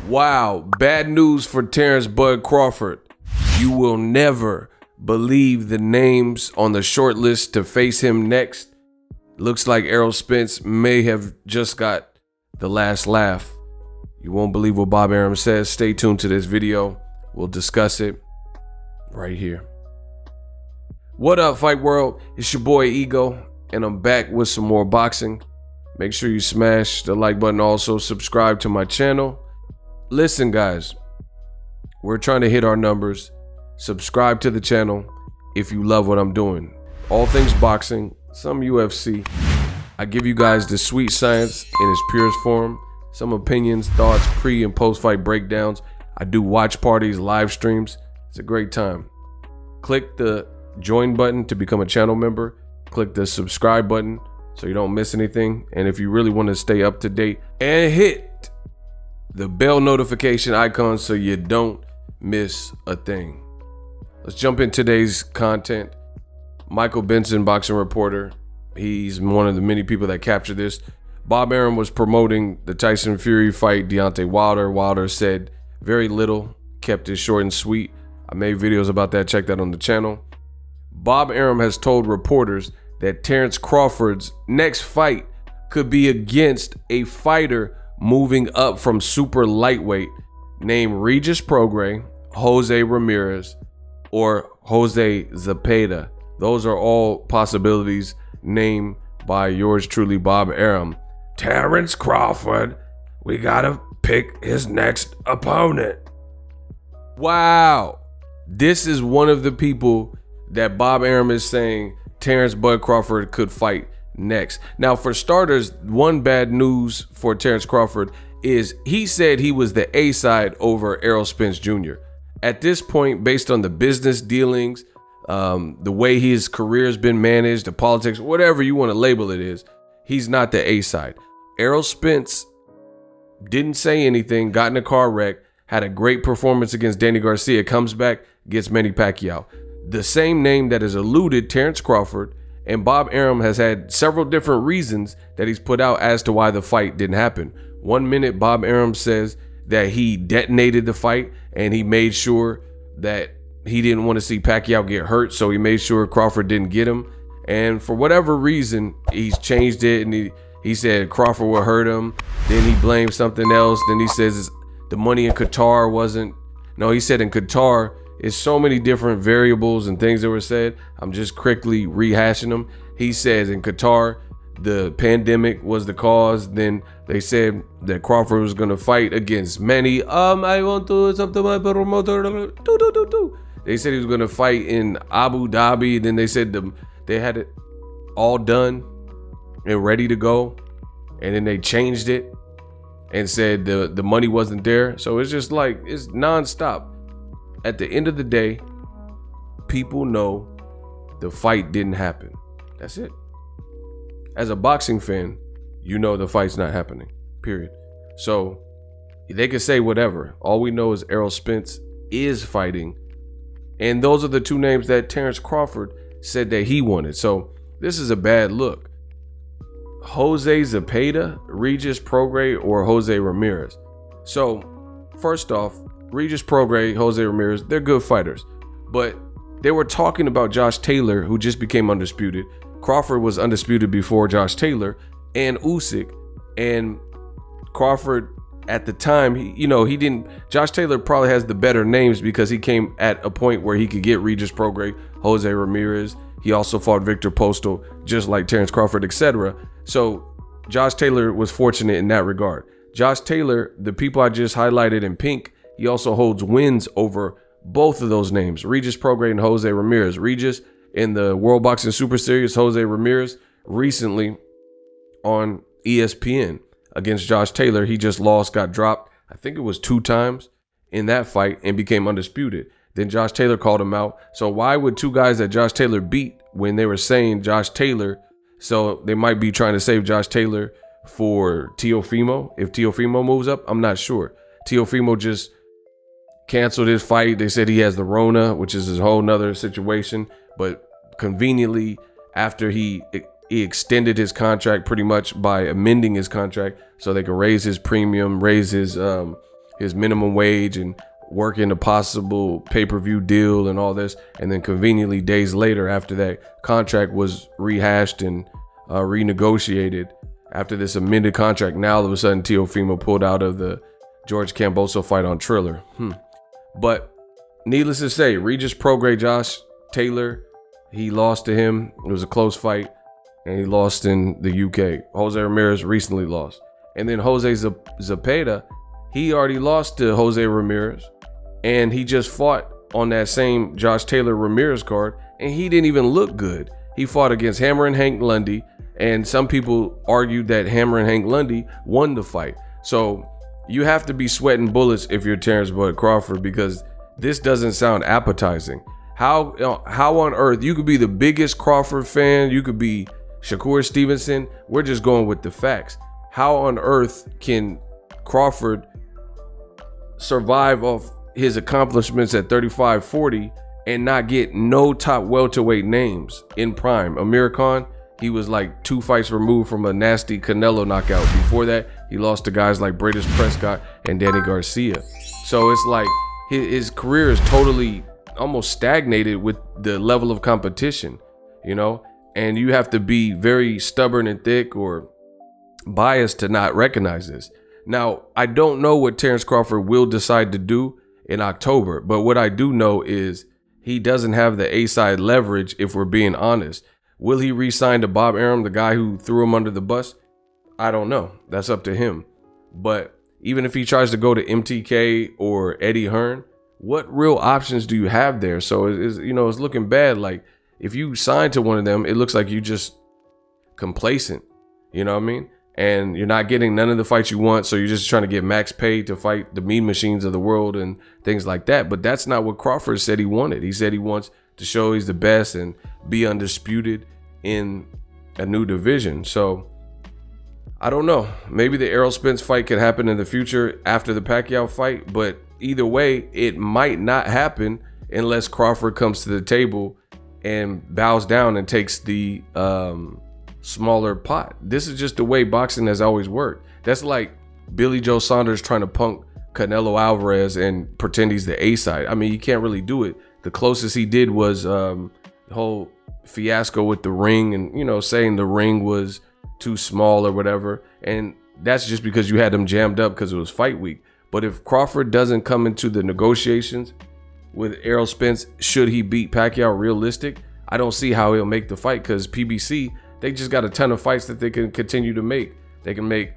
Wow, bad news for Terence "Bud" Crawford. You will never believe the names on the short list to face him next. Looks like Errol Spence may have just got the last laugh. You won't believe what Bob Arum says. Stay tuned to this video. We'll discuss it right here. What up, Fight World? It's your boy Ego, and I'm back with some more boxing. Make sure you smash the like button. Also, subscribe to my channel. Listen, guys, we're trying to hit our numbers. Subscribe to the channel if you love what I'm doing. All things boxing, some UFC. I give you guys the sweet science in its purest form. Some opinions, thoughts, pre and post fight breakdowns. I do watch parties, live streams. It's a great time. Click the join button to become a channel member. Click the subscribe button so you don't miss anything. And if you really want to stay up to date, and hit the bell notification icon so you don't miss a thing. Let's jump in today's content. Michael Benson, boxing reporter. He's one of the many people that captured this. Bob Arum was promoting the Tyson Fury fight, Deontay Wilder. Wilder said very little, kept it short and sweet. I made videos about that. Check that on the channel. Bob Arum has told reporters that Terence Crawford's next fight could be against a fighter moving up from super lightweight named Regis Prograis, Jose Ramirez, or Jose Zepada. Those are all possibilities named by yours truly, Bob Arum. Terence Crawford, we gotta pick his next opponent. Wow. This is one of the people that Bob Arum is saying Terence "Bud" Crawford could fight next. Now, for starters, one bad news for Terence Crawford is he said he was the A side over Errol Spence Jr. At this point, based on the business dealings, the way his career has been managed, the politics, whatever you want to label it is, he's not the A side. Errol Spence didn't say anything, got in a car wreck, had a great performance against Danny Garcia, comes back, gets Manny Pacquiao. The same name that has eluded Terence Crawford, and Bob Arum has had several different reasons that he's put out as to why the fight didn't happen. 1 minute, Bob Arum says that he detonated the fight and he made sure that he didn't want to see Pacquiao get hurt, so he made sure Crawford didn't get him. And for whatever reason, he's changed it, and he said Crawford would hurt him. Then he blamed something else. Then he says the money in Qatar wasn't. No, he said in Qatar, it's so many different variables and things that were said. I'm just quickly rehashing them. He says in Qatar, the pandemic was the cause. Then they said that Crawford was going to fight against Manny. I want to something my promoter. They said he was going to fight in Abu Dhabi. Then they said they had it all done and ready to go. And then they changed it and said the money wasn't there. So it's just like, it's nonstop. At the end of the day, people know the fight didn't happen. That's it. As a boxing fan, you know the fight's not happening, period. So they could say whatever. All we know is Errol Spence is fighting. And those are the two names that Terence Crawford said that he wanted. So this is a bad look. Jose Zepada, Regis Prograis, or Jose Ramirez. So first off, Regis Prograis, Jose Ramirez, they're good fighters. But they were talking about Josh Taylor, who just became undisputed. Crawford was undisputed before Josh Taylor, and Usyk. And Crawford, at the time, he didn't. Josh Taylor probably has the better names because he came at a point where he could get Regis Prograis, Jose Ramirez. He also fought Victor Postal, just like Terence Crawford, etc. So Josh Taylor was fortunate in that regard. Josh Taylor, the people I just highlighted in pink, he also holds wins over both of those names, Regis Prograis and Jose Ramirez. Regis in the World Boxing Super Series, Jose Ramirez recently on ESPN against Josh Taylor. He just lost, got dropped, I think it was 2 times in that fight, and became undisputed. Then Josh Taylor called him out. So why would 2 guys that Josh Taylor beat, when they were saying Josh Taylor, so they might be trying to save Josh Taylor for Teofimo? If Teofimo moves up, I'm not sure. Teofimo just canceled his fight. They said he has the Rona, which is a whole nother situation. But conveniently, after he extended his contract pretty much by amending his contract so they could raise his premium, raise his his minimum wage and working a possible pay-per-view deal and all this. And then conveniently days later, after that contract was rehashed and renegotiated, after this amended contract, now all of a sudden Teofimo pulled out of the George Kambosos fight on Triller. But needless to say, Regis PROGRAIS Josh Taylor, he lost to him. It was a close fight, and he lost in the UK. Jose Ramirez recently lost. And then Jose Zepada, he already lost to Jose Ramirez, and he just fought on that same Josh Taylor Ramirez card, and he didn't even look good. He fought against HAMMERIN Hank Lundy, and some people argued that HAMMERIN Hank Lundy won the fight. So you have to be sweating bullets if you're Terence Bud Crawford, because this doesn't sound appetizing. How on earth, you could be the biggest Crawford fan, you could be Shakur Stevenson, we're just going with the facts. How on earth can Crawford survive off his accomplishments at 35-40 and not get no top welterweight names in prime? Amir Khan, he was like 2 fights removed from a nasty Canelo knockout. Before that, he lost to guys like British Prescott and Danny Garcia. So it's like his career is totally almost stagnated with the level of competition, you know? And you have to be very stubborn and thick or biased to not recognize this. Now, I don't know what Terence Crawford will decide to do in October, but what I do know is he doesn't have the A-side leverage, if we're being honest. Will he re-sign to Bob Arum, the guy who threw him under the bus? I don't know. That's up to him. But even if he tries to go to MTK or Eddie Hearn, what real options do you have there? So it's looking bad. Like, if you sign to one of them, it looks like you just complacent, you know what I mean? And you're not getting none of the fights you want, so you're just trying to get max paid to fight the mean machines of the world and things like that. But that's not what Crawford said he wanted. He said he wants to show he's the best and be undisputed in a new division. So I don't know. Maybe the Errol Spence fight could happen in the future after the Pacquiao fight, but either way, it might not happen unless Crawford comes to the table and bows down and takes the smaller pot. This is just the way boxing has always worked. That's like Billy Joe Saunders trying to punk Canelo Alvarez and pretend he's the A-side. I mean, you can't really do it. The closest he did was the whole fiasco with the ring and, saying the ring was too small or whatever. And that's just because you had them jammed up because it was fight week. But if Crawford doesn't come into the negotiations with Errol Spence, should he beat Pacquiao realistic, I don't see how he'll make the fight, because PBC, they just got a ton of fights that they can continue to make. They can make,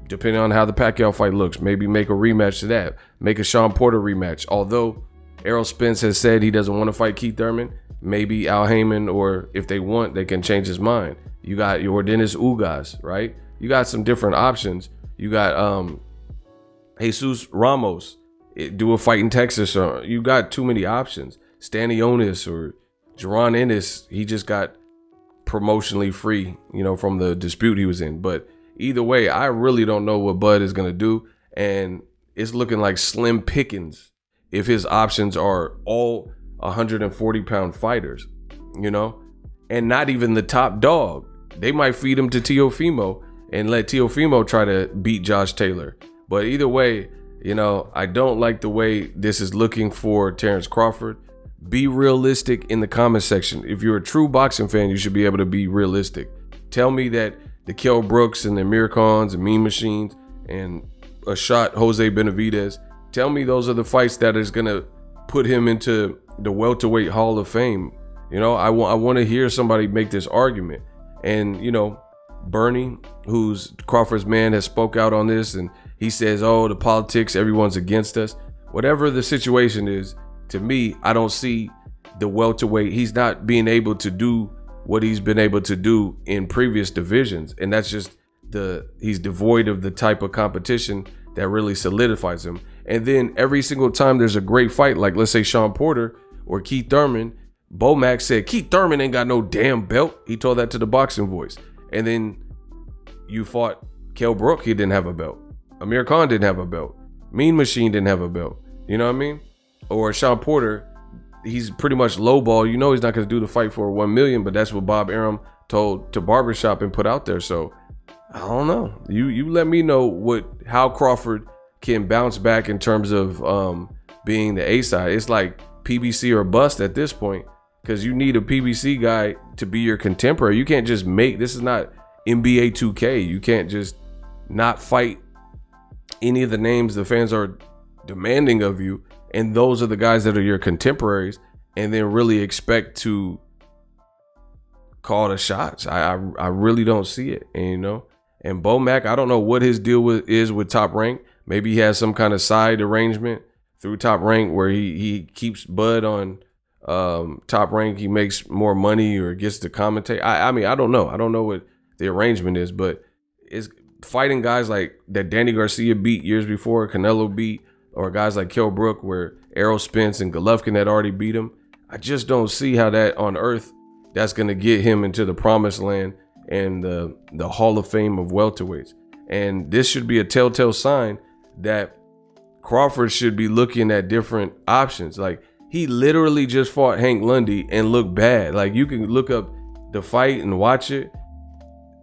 depending on how the Pacquiao fight looks, maybe make a rematch to that, make a Sean Porter rematch. Although Errol Spence has said he doesn't want to fight Keith Thurman, maybe Al Heyman, or if they want, they can change his mind. You got your Dennis Ugas, right? You got some different options. You got Jesus Ramos, do a fight in Texas. Or you got too many options. Stanionis or Jaron Ennis, he just got promotionally free, from the dispute he was in. But either way, I really don't know what Bud is going to do. And it's looking like slim pickings if his options are all 140-pound fighters, and not even the top dog. They might feed him to Teofimo and let Teofimo try to beat Josh Taylor. But either way, I don't like the way this is looking for Terence Crawford. Be realistic in the comment section. If you're a true boxing fan, you should be able to be realistic. Tell me that the Kell Brooks and the Amir Khans and Mean Machines and a shot Jose Benavidez, tell me those are the fights that is going to put him into the welterweight Hall of Fame. I want to hear somebody make this argument. And, Bernie, who's Crawford's man, has spoke out on this, and he says, oh, the politics, everyone's against us. Whatever the situation is, to me, I don't see the welterweight. He's not being able to do what he's been able to do in previous divisions. And that's just he's devoid of the type of competition that really solidifies him. And then every single time there's a great fight, like let's say Sean Porter or Keith Thurman, Bomac said, Keith Thurman ain't got no damn belt. He told that to the Boxing Voice. And then you fought Kell Brook, he didn't have a belt. Amir Khan didn't have a belt. Mean Machine didn't have a belt. You know what I mean? Or Sean Porter, he's pretty much lowball. He's not going to do the fight for $1 million, but that's what Bob Arum told to Barbershop and put out there. So I don't know. You let me know how Crawford can bounce back in terms of being the A side. It's like PBC or bust at this point, because you need a PBC guy to be your contemporary. You can't just this is not NBA 2K. You can't just not fight any of the names the fans are demanding of you, and those are the guys that are your contemporaries, and then really expect to call the shots. I really don't see it. And Bo Mac, I don't know what his deal is with Top Rank. Maybe he has some kind of side arrangement through Top Rank where he keeps Bud on Top Rank. He makes more money or gets to commentate. I mean, I don't know. I don't know what the arrangement is, but it's fighting guys like that Danny Garcia beat years before, Canelo beat, or guys like Kell Brook where Errol Spence and Golovkin had already beat him. I just don't see how that on earth that's going to get him into the promised land and the Hall of Fame of welterweights. And this should be a telltale sign that Crawford should be looking at different options. Like, he literally just fought Hank Lundy and looked bad. Like, you can look up the fight and watch it.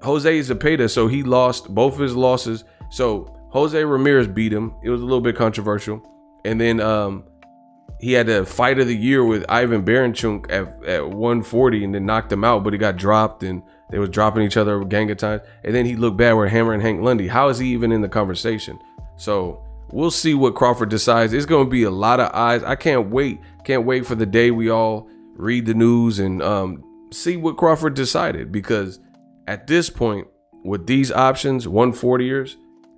Jose Zepada, so he lost both of his losses. So Jose Ramirez beat him. It was a little bit controversial. And then he had a fight of the year with Ivan Baranchuk at 140 and then knocked him out, but he got dropped and they was dropping each other a gang of times. And then he looked bad with hammering Hank Lundy. How is he even in the conversation? So we'll see what Crawford decides. It's going to be a lot of eyes. I can't wait. Can't wait for the day we all read the news and see what Crawford decided, because at this point, with these options, 140ers,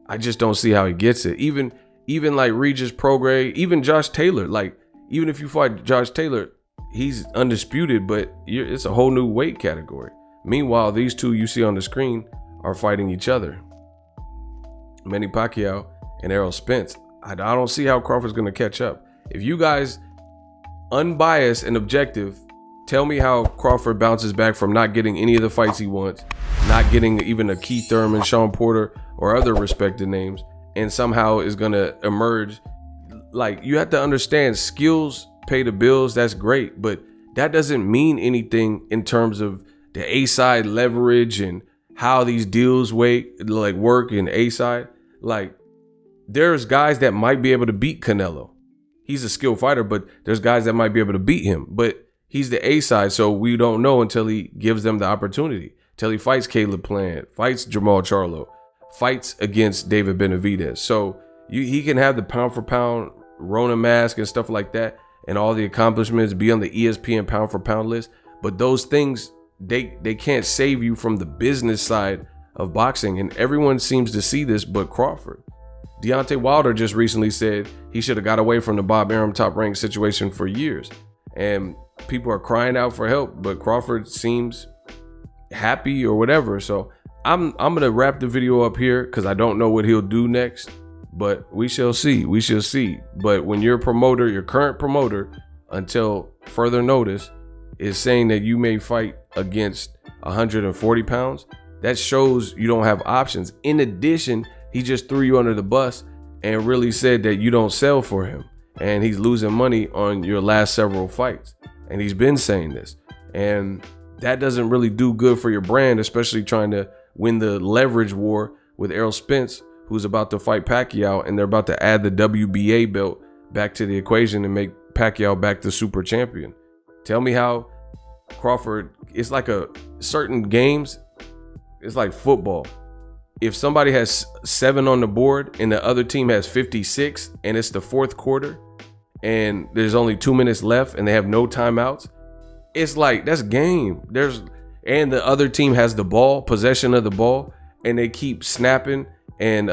I just don't see how he gets it. Even like Regis, PROGRAIS, even Josh Taylor. Like, even if you fight Josh Taylor, he's undisputed, but it's a whole new weight category. Meanwhile, these two you see on the screen are fighting each other. Manny Pacquiao and Errol Spence. I don't see how Crawford's going to catch up. If you guys, unbiased and objective, tell me how Crawford bounces back from not getting any of the fights he wants, not getting even a Keith Thurman, Sean Porter, or other respected names, and somehow is going to emerge. Like, you have to understand, skills pay the bills. That's great, but that doesn't mean anything in terms of the A side leverage and how these deals work in A side. Like, there's guys that might be able to beat Canelo. He's a skilled fighter, but there's guys that might be able to beat him. But he's the A side, so we don't know until he gives them the opportunity. Till he fights Caleb Plant, fights Jamal Charlo, fights against David Benavidez. So he can have the pound for pound Rona mask and stuff like that, and all the accomplishments, be on the ESPN pound for pound list. But those things, they can't save you from the business side of boxing. And everyone seems to see this but Crawford. Deontay Wilder just recently said he should have got away from the Bob Arum Top Rank situation for years. And people are crying out for help, but Crawford seems happy or whatever. So I'm gonna wrap the video up here because I don't know what he'll do next, but we shall see. We shall see. But when your promoter, your current promoter, until further notice, is saying that you may fight against 140 pounds, that shows you don't have options. In addition, he just threw you under the bus and really said that you don't sell for him, and he's losing money on your last several fights. And he's been saying this, and that doesn't really do good for your brand, especially trying to win the leverage war with Errol Spence, who's about to fight Pacquiao, and they're about to add the WBA belt back to the equation and make Pacquiao back the super champion. Tell me how Crawford, it's like a certain games, it's like football. If somebody has 7 on the board and the other team has 56 and it's the fourth quarter and there's only 2 minutes left and they have no timeouts, it's like, that's game. And the other team has the ball, possession of the ball, and they keep snapping and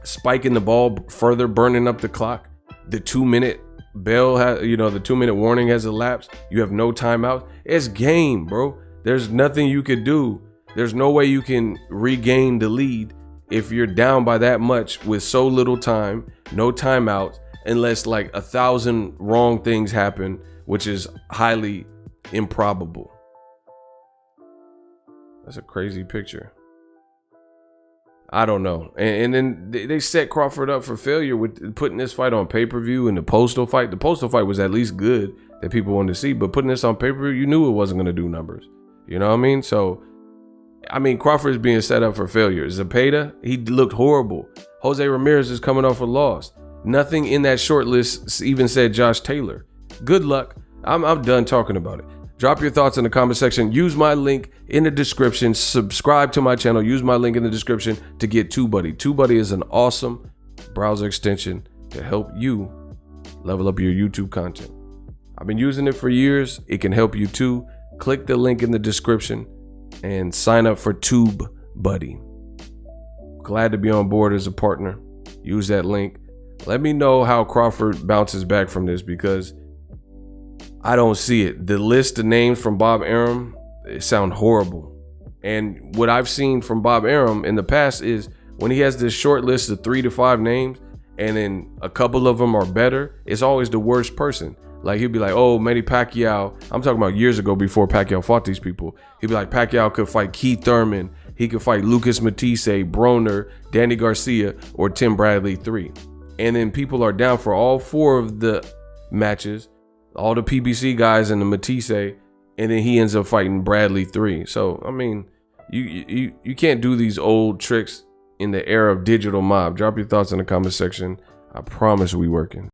spiking the ball further, burning up the clock. The 2 minute bell has, the 2 minute warning has elapsed. You have no timeout. It's game, bro. There's nothing you could do. There's no way you can regain the lead if you're down by that much with so little time, no timeouts, unless like 1,000 wrong things happen, which is highly improbable. That's a crazy picture. I don't know. And then they set Crawford up for failure with putting this fight on pay-per-view and the Postal fight. The Postal fight was at least good that people wanted to see, but putting this on pay-per-view, you knew it wasn't going to do numbers. You know what I mean? So, Crawford is being set up for failure. Zepada, he looked horrible Jose Ramirez is coming off a loss. Nothing in that short list even said Josh Taylor. Good luck. I'm done talking about it. Drop your thoughts in the comment section. Use my link in the description. Subscribe to my channel. Use my link in the description to get TUBEBUDDY. TUBEBUDDY is an awesome browser extension to help you level up your YouTube content. I've been using it for years. It can help you too. Click the link in the description and sign up for TUBEBUDDY. Glad to be on board as a partner. Use that link. Let me know how Crawford bounces back from this, because I don't see it. The list of names from Bob Arum, it sound horrible. And what I've seen from Bob Arum in the past is when he has this short list of 3 to 5 names and then a couple of them are better, it's always the worst person. Like he'll be like, oh, Manny Pacquiao. I'm talking about years ago before Pacquiao fought these people. He'd be like, Pacquiao could fight Keith Thurman. He could fight Lucas Matisse, Broner, Danny Garcia, or Tim Bradley 3. And then people are down for all 4 of the matches, all the PBC guys and the Matisse, and then he ends up fighting Bradley 3. So, I mean, you can't do these old tricks in the era of digital mob. Drop your thoughts in the comment section. I promise we working.